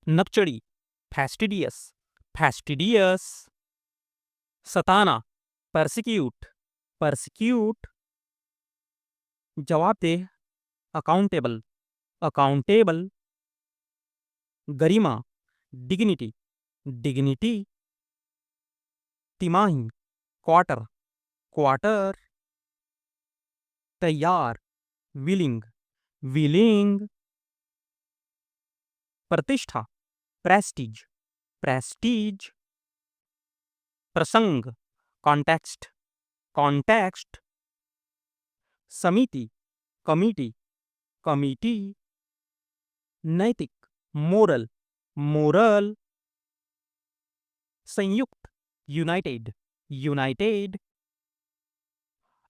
नकचड़ी, फैस्टिडियस, फैस्टिडियस। सताना, persecute, persecute. जवाबदेह, accountable, accountable. गरिमा, dignity, dignity. तिमाही, quarter, quarter. तैयार, विलिंग, विलिंग। प्रतिष्ठा, प्रेस्टीज, प्रेस्टीज। प्रसंग, कॉन्टेक्स्ट, कॉन्टेक्स्ट। समिति, कमिटी, कमिटी। नैतिक, मोरल, मोरल। संयुक्त, यूनाइटेड, यूनाइटेड।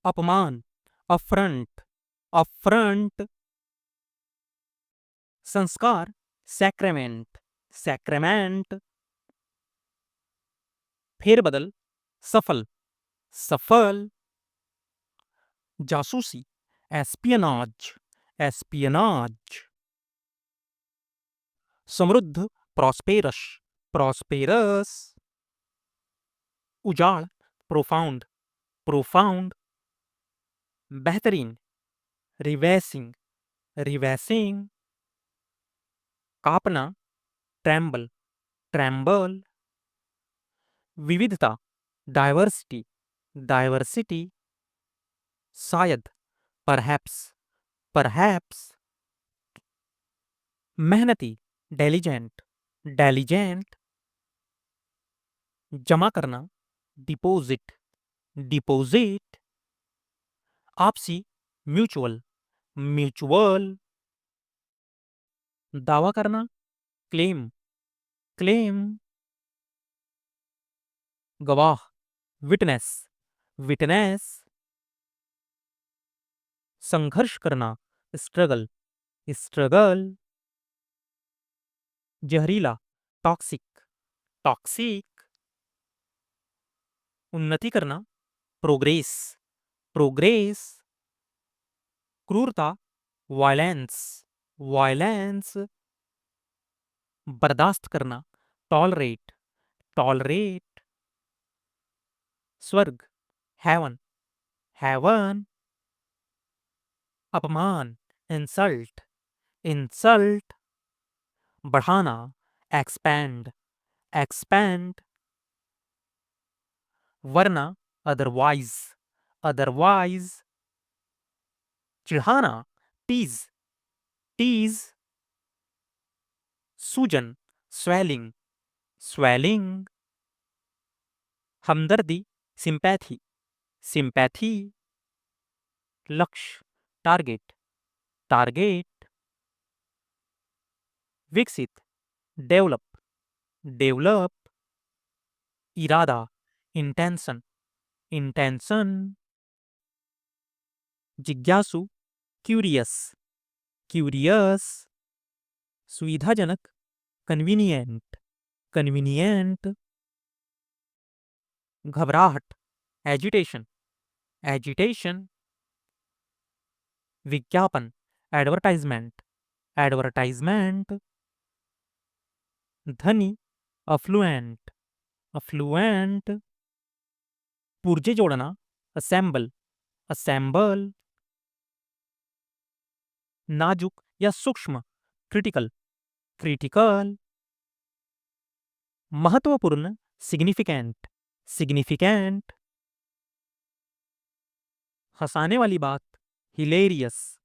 अपमान, अफ्रंट, अफ्रंट। संस्कार, सैक्रेमेंट, सैक्रेमेंट। फेरबदल, सफल, सफल। जासूसी, एस्पियनाज, एस्पियनाज। समृद्ध, प्रॉस्पेरस, प्रॉस्पेरस। उजाड़, प्रोफाउंड, प्रोफाउंड। बेहतरीन, रिवैसिंग, रिवैसिंग। कापना, ट्रैम्बल, ट्रैम्बल। विविधता, डाइवर्सिटी, डाइवर्सिटी। शायद, परहैप्स, परहैप्स। मेहनती, डेलिजेंट, डेलिजेंट। जमा करना, डिपोजिट, डिपोजिट। आपसी, म्यूचुअल, म्यूचुअल। दावा करना, क्लेम, क्लेम। गवाह, विटनेस, विटनेस। संघर्ष करना, स्ट्रगल, स्ट्रगल। जहरीला, टॉक्सिक, टॉक्सिक। उन्नति करना, प्रोग्रेस, प्रोग्रेस। क्रूरता, वायलेंस, वायलेंस। बर्दाश्त करना, टॉलरेट, टॉलरेट। स्वर्ग, हेवन, हेवन। अपमान, इंसल्ट, इंसल्ट। बढ़ाना, एक्सपैंड, एक्सपैंड। वरना, अदरवाइज, अदरवाइज। चिढ़ाना, टीज, टीज। सूजन, स्वेलिंग, स्वेलिंग। हमदर्दी, सिंपैथी, सिंपैथी। लक्ष्य, टारगेट, टारगेट। विकसित, डेवलप, डेवलप। इरादा, इंटेंशन, इंटेंशन। जिज्ञासु, क्यूरियस, क्यूरियस। सुविधाजनक, कन्वीनियंट, कन्वीनियंट। घबराहट, एजिटेशन, एजिटेशन। विज्ञापन, एडवर्टाइजमेंट, एडवर्टाइजमेंट। धनी, अफ्लुएंट, अफ्लुएंट। पुर्जे जोड़ना, असेंबल, असेंबल। नाजुक या सूक्ष्म, क्रिटिकल, क्रिटिकल। महत्वपूर्ण, सिग्निफिकेंट, सिग्निफिकेंट। हंसाने वाली बात, हिलेरियस,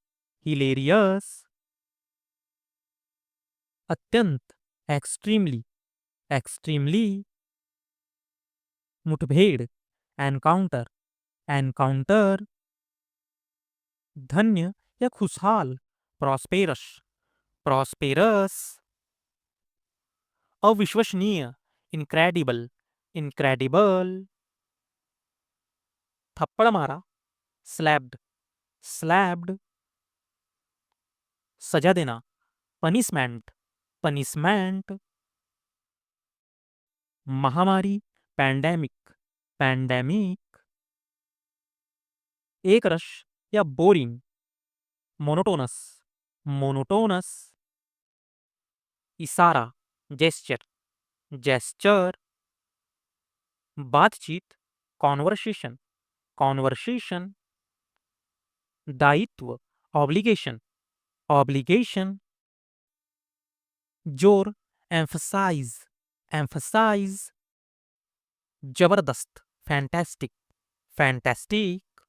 हिलेरियस। अत्यंत, एक्सट्रीमली, एक्सट्रीमली। मुठभेड़, एनकाउंटर, एनकाउंटर। धन्य या खुशहाल, प्रॉस्पेरस, प्रॉस्पेरस। अविश्वसनीय, इनक्रेडिबल, इनक्रेडिबल। थप्पड़ मारा, स्लैब्ड, स्लैब्ड। सजा देना, पनिशमेंट, पनिशमेंट। महामारी, पैंडेमिक, पैंडेमिक। एक रश या बोरिंग, मोनोटोनस, मोनोटोनस। इशारा, जेस्चर, जेस्चर, बातचीत, कॉन्वर्सेशन, कॉन्वर्सेशन, दायित्व, ऑब्लिगेशन, ऑब्लिगेशन, जोर, एम्फसाइज, एम्फसाइज, जबरदस्त, फैंटास्टिक, फैंटास्टिक,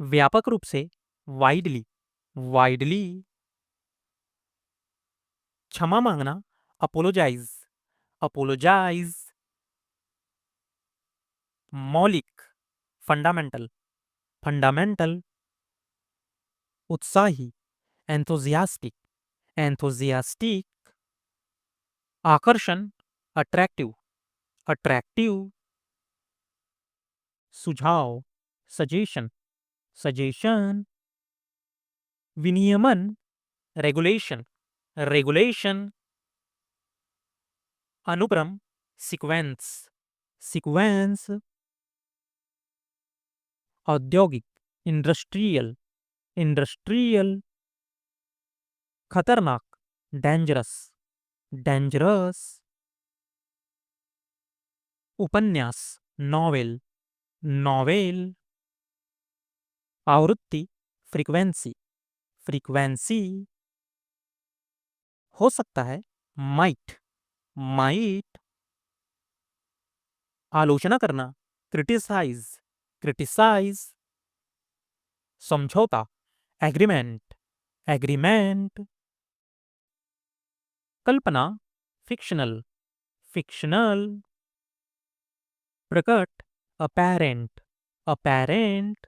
व्यापक रूप से, वाइडली, वाइडली, क्षमा मांगना, अपोलोजाइज, अपोलोजाइज, मौलिक, फंडामेंटल, फंडामेंटल, उत्साही, एंथुजियास्टिक, एंथुजियास्टिक, आकर्षण, अट्रैक्टिव, अट्रैक्टिव, सुझाव, सजेशन, सजेशन, विनियमन, रेगुलेशन, रेगुलेशन, अनुक्रम, सीक्वेंस, सीक्वेंस, औद्योगिक, इंडस्ट्रियल, इंडस्ट्रियल, खतरनाक, डेंजरस, डेंजरस, उपन्यास, नॉवेल, नॉवेल, आवृत्ति, फ्रीक्वेंसी, फ्रीक्वेंसी, हो सकता है, माइट, माइट, आलोचना करना, क्रिटिसाइज, क्रिटिसाइज, समझौता, एग्रीमेंट, एग्रीमेंट, कल्पना, फिक्शनल, फिक्शनल, प्रकट, अपेरेंट, अपेरेंट,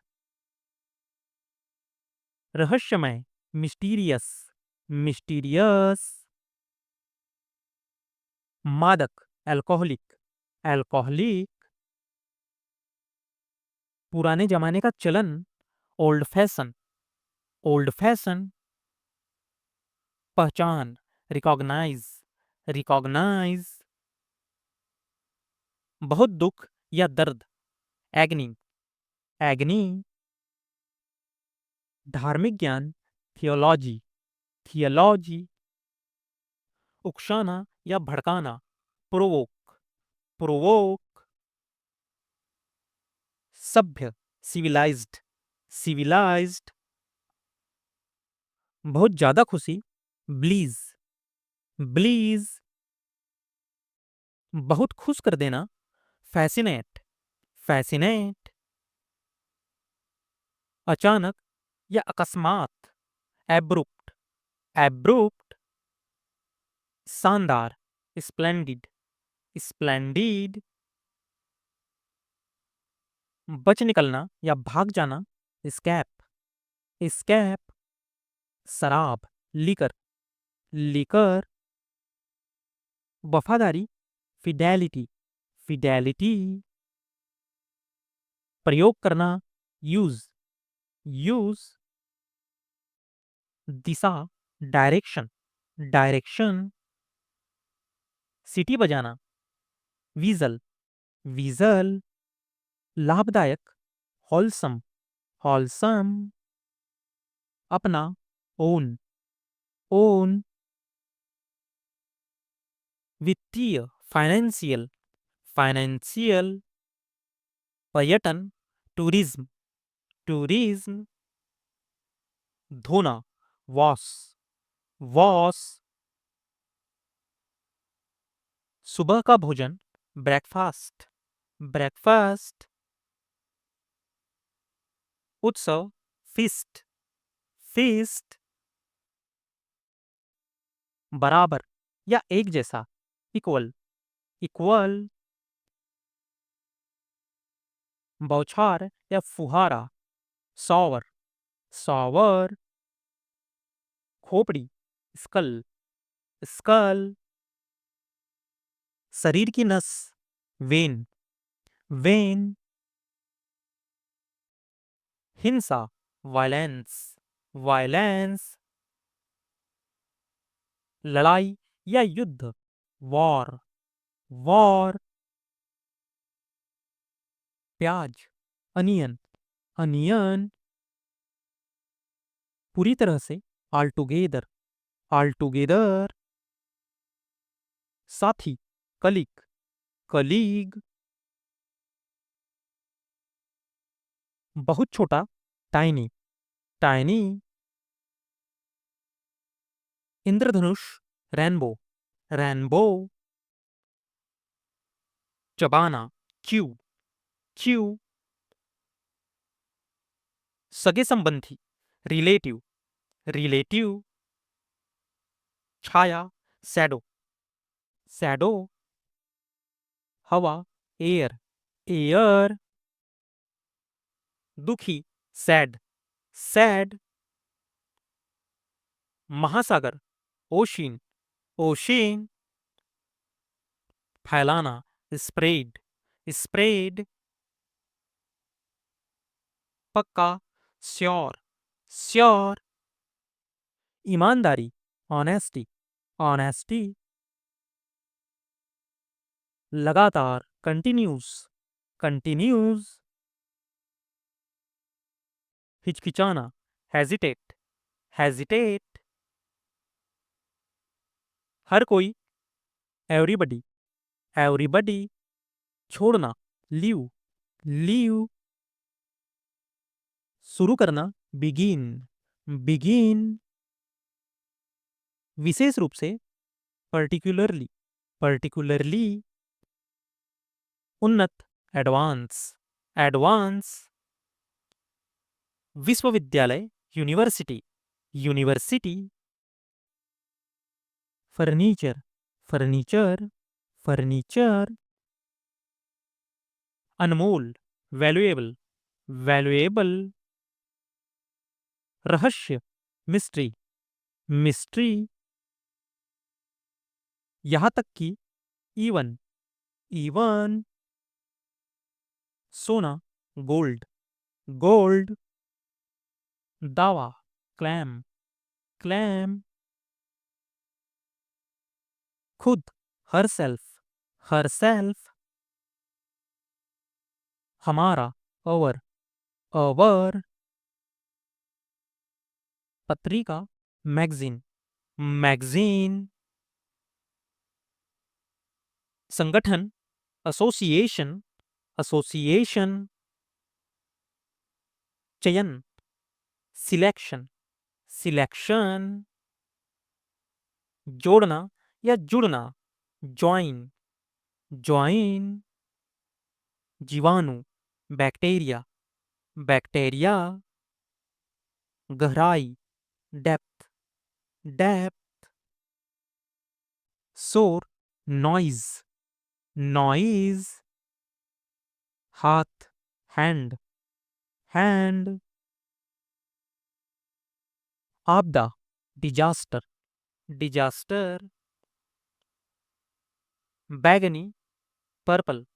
रहस्यमय, मिस्टीरियस, मिस्टीरियस, मादक, एल्कोहलिक, एल्कोहलिक, पुराने जमाने का चलन, ओल्ड फैशन, ओल्ड फैशन, पहचान, रिकॉग्नाइज, रिकॉग्नाइज, बहुत दुख या दर्द, एग्नी, एग्नी, धार्मिक ज्ञान, थियोलॉजी, थियोलॉजी, उकसाना या भड़काना, प्रोवोक, प्रोवोक, सभ्य, सिविलाइज्ड, सिविलाइज्ड, बहुत ज्यादा खुशी, ब्लीज, ब्लीज, बहुत खुश कर देना, फैसिनेट, फैसिनेट, अचानक या अकस्मात, एब्रुप्ट, एब्रुप्ट, शानदार, स्प्लेंडिड, स्प्लेंडिड, बच निकलना या भाग जाना, स्कैप, स्कैप, शराब, लिकर, लिकर, वफादारी, फिडेलिटी, फिडेलिटी, प्रयोग करना, यूज, यूज, दिशा, डायरेक्शन, डायरेक्शन, सीटी बजाना, वीजल, वीजल, लाभदायक, होलसम, होलसम, अपना, ओन, ओन, वित्तीय, फाइनेंशियल, फाइनेंशियल, पर्यटन, टूरिज्म, टूरिज्म, धोना, वॉश, वॉश, सुबह का भोजन, ब्रेकफास्ट, ब्रेकफास्ट, उत्सव, फीस्ट, फीस्ट, बराबर या एक जैसा, इक्वल, इक्वल, बौछार या फुहारा, सॉवर, सॉवर, खोपड़ी, स्कल, स्कल, शरीर की नस, वेन, वेन, हिंसा, वायलेंस, वायलेंस, लड़ाई या युद्ध, वॉर, वॉर, प्याज, अनियन, अनियन, पूरी तरह से, ऑल टुगेदर, ऑल टुगेदर, साथी, कलीग, कलीग। बहुत छोटा, टाइनी, टाइनी। इंद्रधनुष, रेनबो, रेनबो। चबाना, च्यू, च्यू। सगे संबंधी, रिलेटिव, रिलेटिव। छाया, शैडो, शैडो। हवा, एयर, एयर। दुखी, सैड, सैड। महासागर, ओशिन, ओशिन। फैलाना, स्प्रेड, स्प्रेड। पक्का, श्योर, श्योर। ईमानदारी, ऑनेस्टी, ऑनेस्टी। लगातार, कंटिन्यूस, कंटिन्यूस। हिचकिचाना, हेजिटेट, हेजिटेट। हर कोई, एवरीबडी, एवरीबडी। छोड़ना, लीव, लीव। शुरू करना, बिगिन, बिगिन। विशेष रूप से, पर्टिकुलरली, पर्टिकुलरली। उन्नत, एडवांस, एडवांस। विश्वविद्यालय, university, university. Furniture, furniture, furniture. अनमोल, वैल्यूएबल, वैल्यूएबल। रहस्य, मिस्ट्री, मिस्ट्री। यहां तक कि, इवन, इवन। सोना, गोल्ड, गोल्ड। दावा, क्लैम, क्लैम। खुद, हर सेल्फ, हर सेल्फ। हमारा, अवर, अवर। पत्रिका, मैगजीन, मैगजीन। संगठन, एसोसिएशन, एसोसिएशन। चयन, सिलेक्शन, सिलेक्शन। जोड़ना या जुड़ना, ज्वाइन, ज्वाइन। जीवाणु, बैक्टीरिया, बैक्टीरिया। गहराई, डेप्थ, डेप्थ। शोर, नॉइज, नॉइज। हाथ, हैंड, हैंड। आपदा, डिजास्टर, डिजास्टर। बैगनी, पर्पल,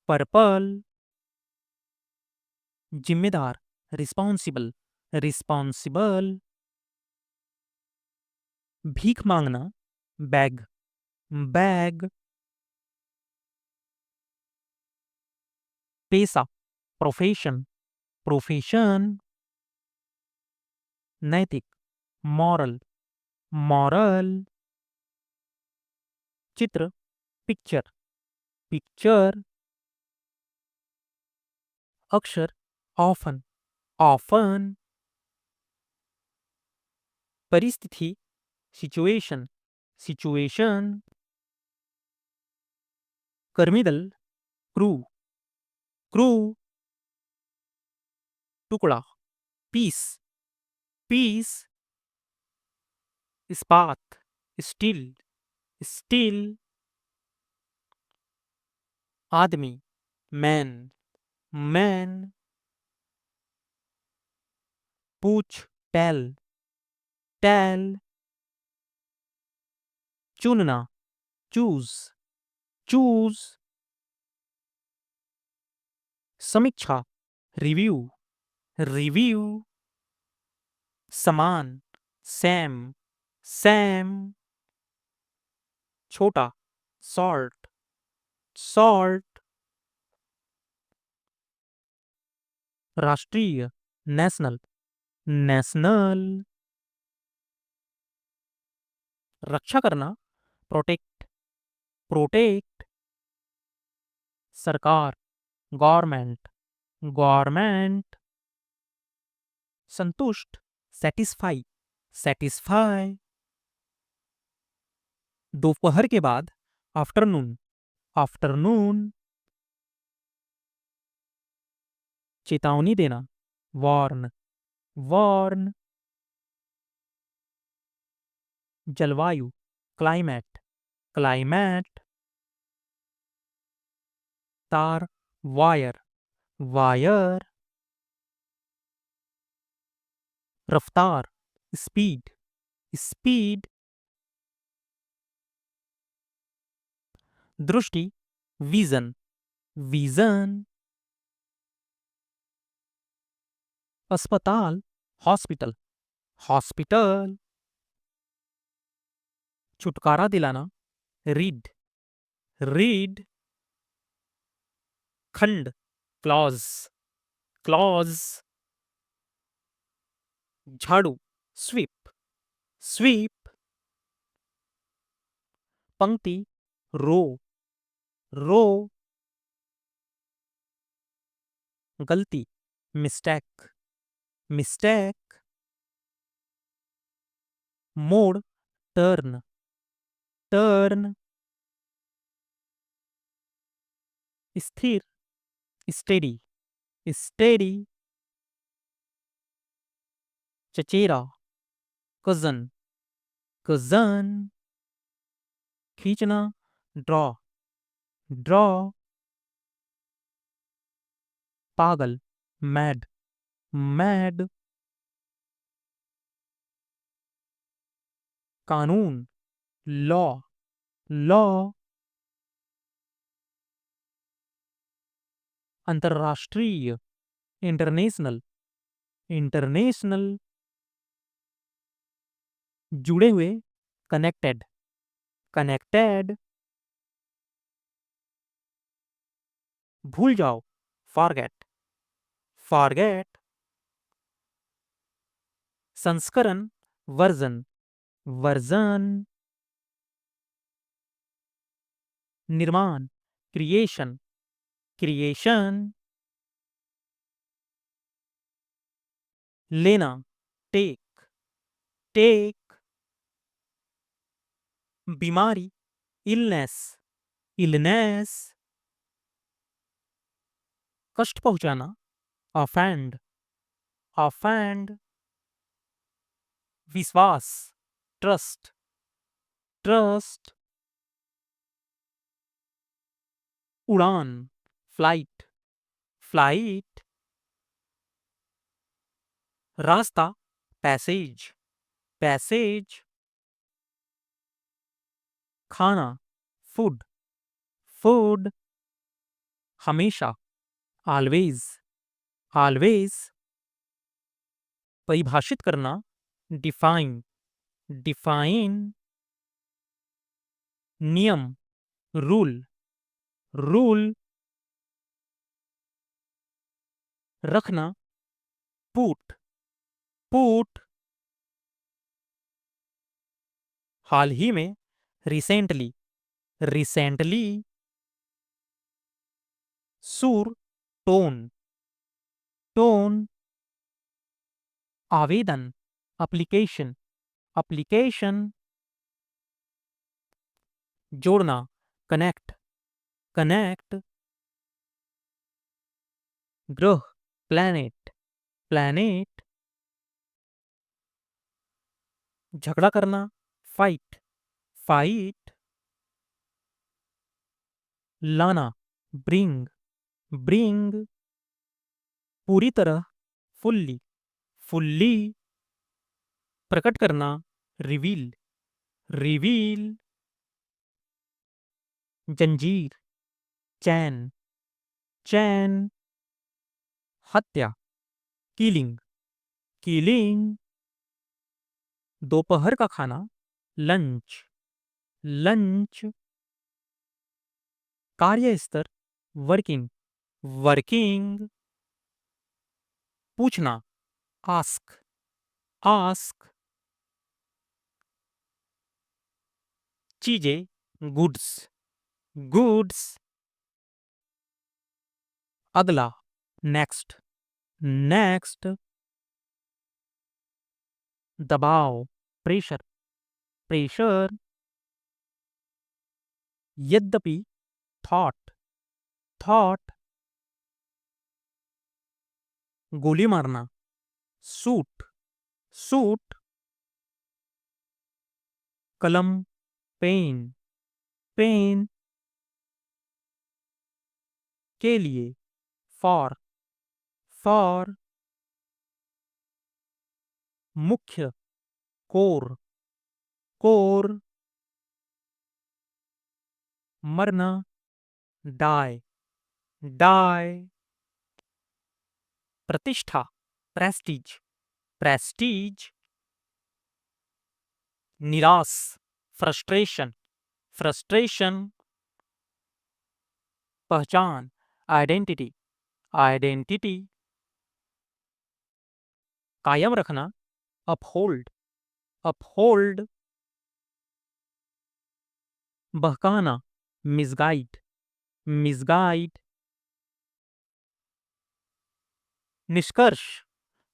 पर्पल। जिम्मेदार, रिस्पॉन्सिबल, रिस्पॉन्सिबल। भीख मांगना, बैग, बैग। पेशा, प्रोफेशन, प्रोफेशन। नैतिक, मॉरल, मॉरल। चित्र, पिक्चर, पिक्चर। अक्षर, ऑफन, ऑफन। परिस्थिति, सिचुएशन, सिचुएशन। कर्मीदल, क्रू, क्रू। टुकड़ा, पीस, पीस। इस्पात, स्टील, स्टील। आदमी, मैन, मैन। पूछ, टेल, टेल। चुनना, चूज, चूज। समीक्षा, रिव्यू, रिव्यू। समान, सैम, सैम। छोटा, सॉल्ट, सॉल्ट। राष्ट्रीय, नेशनल, नेशनल। रक्षा करना, प्रोटेक्ट, प्रोटेक्ट, सरकार, गवर्नमेंट, गवर्नमेंट। संतुष्ट, सेटिस्फाई, सेटिस्फाई। दोपहर के बाद, आफ्टरनून, आफ्टरनून। चेतावनी देना, वार्न, वार्न। जलवायु, क्लाइमेट, क्लाइमेट। तार, वायर, वायर। रफ्तार, स्पीड, स्पीड। दृष्टि, विजन, विजन। अस्पताल, हॉस्पिटल, हॉस्पिटल। छुटकारा दिलाना, रीड, रीड। खंड, क्लॉज, क्लॉज। झाड़ू, स्वीप, स्वीप। पंक्ति, रो, रो। गलती, मिस्टेक, मिस्टेक। मोड़, टर्न, टर्न। स्थिर, स्टेडी, स्टेडी। चचेरा, कजन, कजन। खींचना, ड्रॉ, ड्रॉ। पागल, मैड, मैड। कानून, लॉ, लॉ। अंतर्राष्ट्रीय, इंटरनेशनल, इंटरनेशनल। जुड़े हुए, कनेक्टेड, कनेक्टेड। भूल जाओ, फॉरगेट, फॉरगेट। संस्करण, वर्जन, वर्जन। निर्माण, क्रिएशन, क्रिएशन। लेना, टेक, टेक। बीमारी, इलनेस, इलनेस। कष्ट पहुंचाना, ऑफेंड, ऑफेंड। विश्वास, ट्रस्ट, ट्रस्ट। उड़ान, फ्लाइट, फ्लाइट। रास्ता, पैसेज, पैसेज। खाना, फूड, फूड। हमेशा, ऑलवेज, ऑलवेज। परिभाषित करना, डिफाइन, डिफाइन। नियम, रूल, रूल। रखना, पुट, पुट। हाल ही में, रिसेंटली, रिसेंटली। सुर, टोन, टोन। आवेदन, एप्लीकेशन, एप्लीकेशन। जोड़ना, कनेक्ट, कनेक्ट। ग्रह, प्लैनेट, प्लैनेट। झगड़ा करना, फाइट, फाइट। लाना, ब्रिंग, ब्रिंग। पूरी तरह, फुल्ली, फुल्ली। प्रकट करना, रिवील, रिवील। जंजीर, चैन, चैन। हत्या, किलिंग, किलिंग। दोपहर का खाना, लंच, लंच। कार्यस्तर, वर्किंग, वर्किंग। पूछना, आस्क, आस्क। चीजें, गुड्स, goods, अगला, next, next, दबाव, pressure, pressure, यद्यपि, thought, thought, गोली मारना, shoot, shoot, कलम, पेन, पेन, के लिए, फॉर, फॉर, मुख्य, कोर, कोर, मरना, डाई, डाई, प्रतिष्ठा, प्रेस्टीज, प्रेस्टीज, निराश, फ्रस्ट्रेशन, फ्रस्ट्रेशन, पहचान, आइडेंटिटी, आइडेंटिटी, कायम रखना, अपहोल्ड, अपहोल्ड, बहकाना, मिसगाइड, मिसगाइड, निष्कर्ष,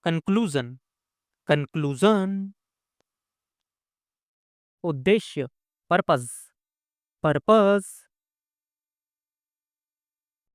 कंक्लूजन, कंक्लूजन, उद्देश्य, पर्पज, पर्पज,